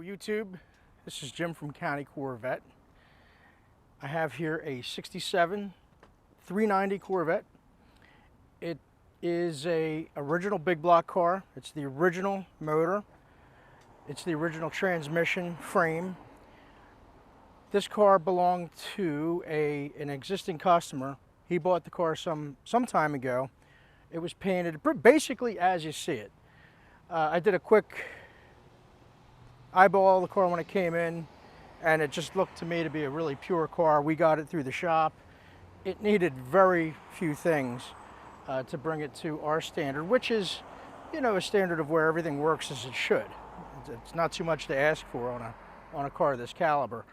YouTube. This is Jim from County Corvette. I have here a 67 390 Corvette. It is a original big block car. It's the original motor. It's the original transmission frame. This car belonged to an existing customer. He bought the car some time ago. It was painted basically as you see it. I did a quick eyeball the car when it came in, and it just looked to me to be a really pure car. We got it through the shop. It needed very few things to bring it to our standard, which is, you know, a standard of where everything works as it should. It's not too much to ask for on a car of this caliber.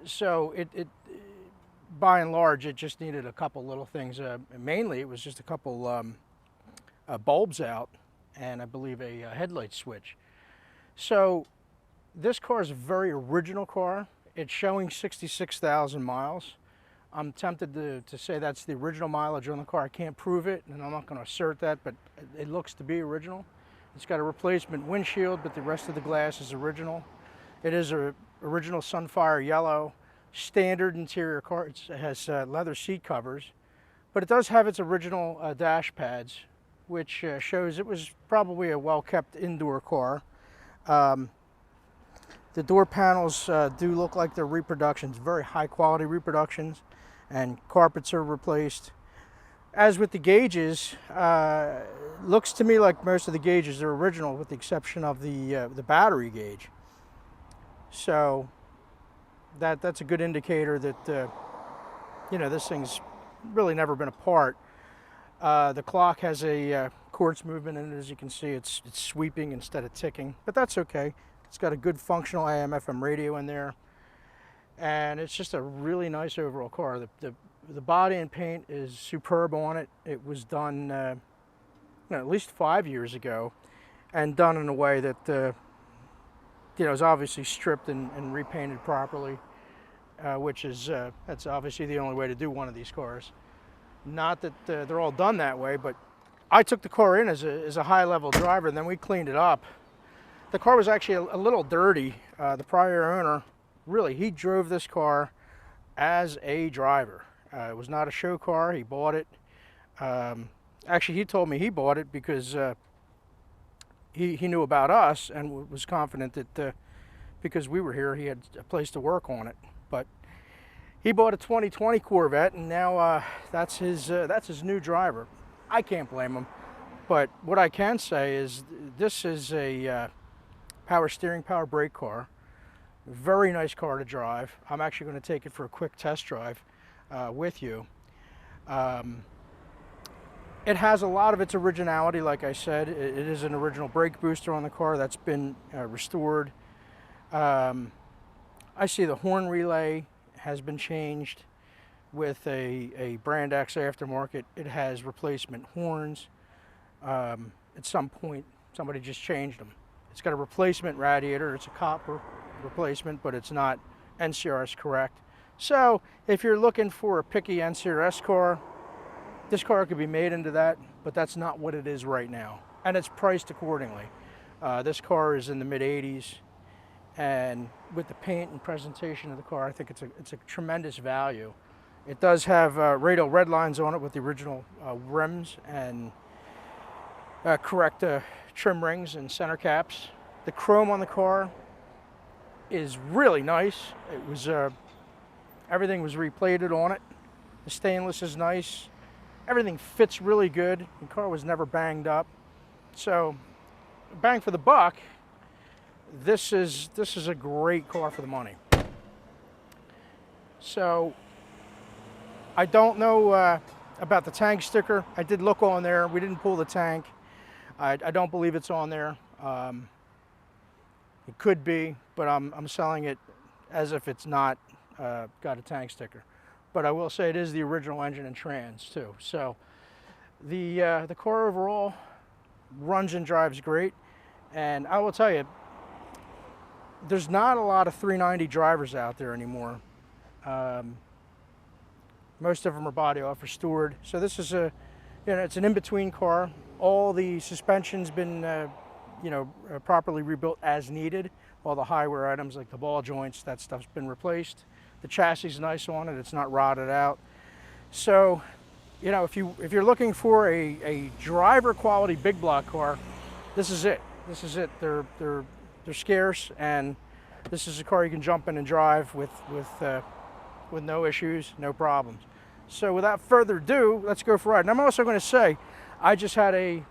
So it by and large, it just needed a couple little things. Mainly, it was just a couple bulbs out, and I believe a headlight switch. So this car is a very original car. It's showing 66,000 miles. I'm tempted to say that's the original mileage on the car. I can't prove it, and I'm not going to assert that, but it looks to be original. It's got a replacement windshield, but the rest of the glass is original. It is a original Sunfire yellow, standard interior car. It has leather seat covers, but it does have its original dash pads, which shows it was probably a well-kept indoor car. The door panels do look like they're reproductions, very high quality reproductions, and carpets are replaced. As with the gauges, looks to me like most of the gauges are original with the exception of the battery gauge. So that's a good indicator that you know, this thing's really never been apart. The clock has a quartz movement in it. As you can see, it's sweeping instead of ticking, but that's okay. It's got a good functional AM/FM radio in there, and it's just a really nice overall car. The body and paint is superb on it. It was done at least 5 years ago, and done in a way that you know, is obviously stripped and repainted properly, which is that's obviously the only way to do one of these cars. Not that they're all done that way, but I took the car in as a high-level driver, and then we cleaned it up. The car was actually a little dirty. The prior owner, really, he drove this car as a driver. It was not a show car. He bought it. Actually, he told me he bought it because he knew about us and was confident that because we were here, he had a place to work on it. But he bought a 2020 Corvette, and now that's his new driver. I can't blame him. But what I can say is this is a power steering, power brake car. Very nice car to drive. I'm actually going to take it for a quick test drive with you. It has a lot of its originality, like I said. It is an original brake booster on the car that's been restored. I see the horn relay has been changed with a Brand X aftermarket. It has replacement horns. At some point, somebody just changed them. It's got a replacement radiator. It's a copper replacement, but it's not NCRS correct. So if you're looking for a picky NCRS car, this car could be made into that, but that's not what it is right now. And it's priced accordingly. This car is in the mid-80s, and with the paint and presentation of the car, I think it's a tremendous value. It does have radial red lines on it with the original rims and correct trim rings and center caps. The chrome on the car is really nice. It was everything was replated on it. The stainless is nice. Everything fits really good. The car was never banged up. So, bang for the buck. This is a great car for the money. So, I don't know about the tank sticker. I did look on there. We didn't pull the tank. I don't believe it's on there. It could be, but I'm selling it as if it's not got a tank sticker. But I will say it is the original engine and trans too. So the car overall runs and drives great. And I will tell you, there's not a lot of 390 drivers out there anymore. Most of them are body off restored. So this is it's an in-between car. All the suspension's been properly rebuilt as needed. all the high wear items like the ball joints, that stuff's been replaced. The chassis is nice on it, it's not rotted out. So, you know, if you're looking for a driver quality big block car, this is it. This is it. They're scarce, and this is a car you can jump in and drive with no issues, no problems. So without further ado, let's go for a ride. And I'm also going to say, I just had a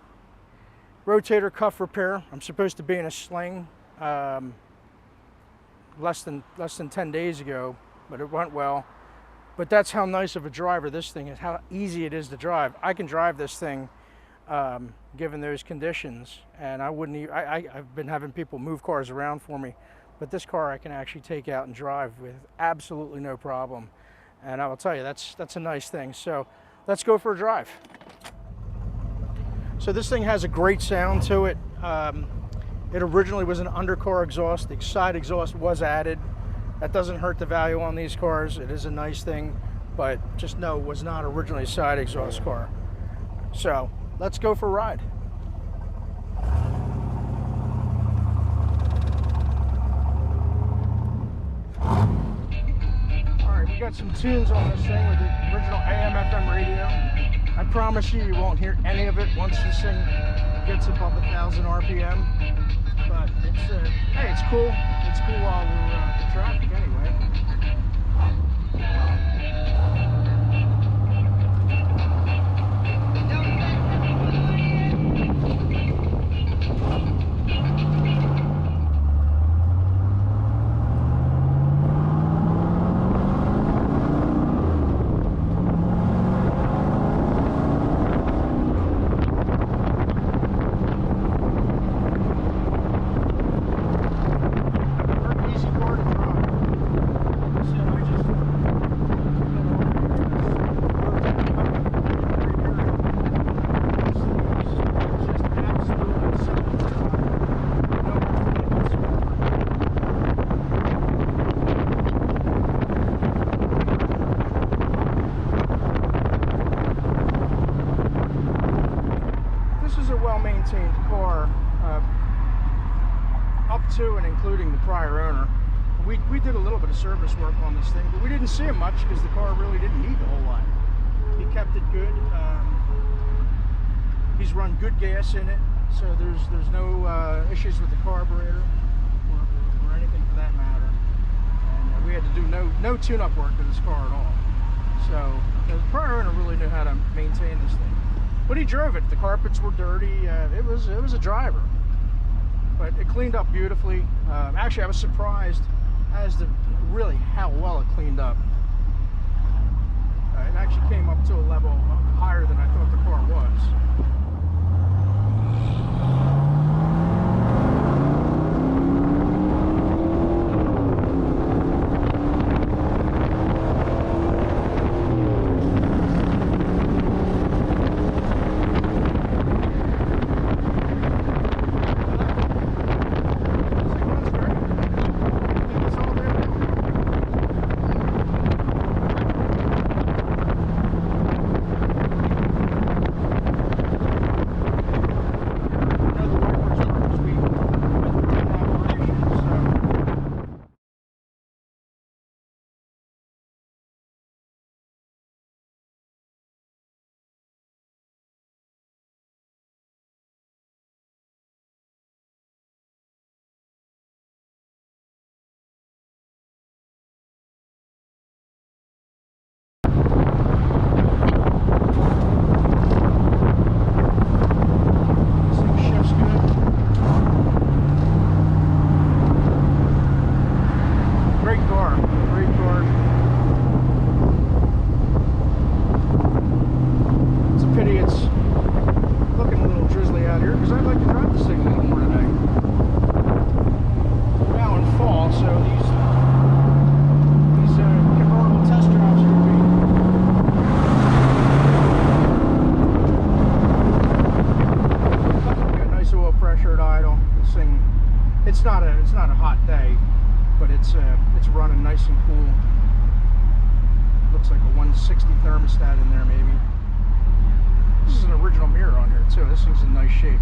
rotator cuff repair. I'm supposed to be in a sling less than 10 days ago, but it went well. But that's how nice of a driver this thing is, how easy it is to drive. I can drive this thing given those conditions, and I wouldn't even, I've been having people move cars around for me, but this car I can actually take out and drive with absolutely no problem. And I will tell you, that's a nice thing. So let's go for a drive. So this thing has a great sound to it. It originally was an undercar exhaust. The side exhaust was added. That doesn't hurt the value on these cars. It is a nice thing, but just know it was not originally a side exhaust car. So let's go for a ride. We got some tunes on this thing with the original AM/FM radio. I promise you, you won't hear any of it once this thing gets above 1,000 RPM. But it's hey, it's cool. It's cool while we're in traffic anyway. Well-maintained car, up to and including the prior owner. We did a little bit of service work on this thing, but we didn't see him much because the car really didn't need a whole lot. He kept it good. He's run good gas in it, so there's no issues with the carburetor or anything for that matter. And we had to do no tune-up work to this car at all. So the prior owner really knew how to maintain this thing. But he drove it. The carpets were dirty. It was a driver, but it cleaned up beautifully. Actually, I was surprised as to really how well it cleaned up. It actually came up to a level higher than I thought the car was. It's not a hot day, but it's running nice and cool. Looks like a 160 thermostat in there maybe. This is an original mirror on here too. This thing's in nice shape.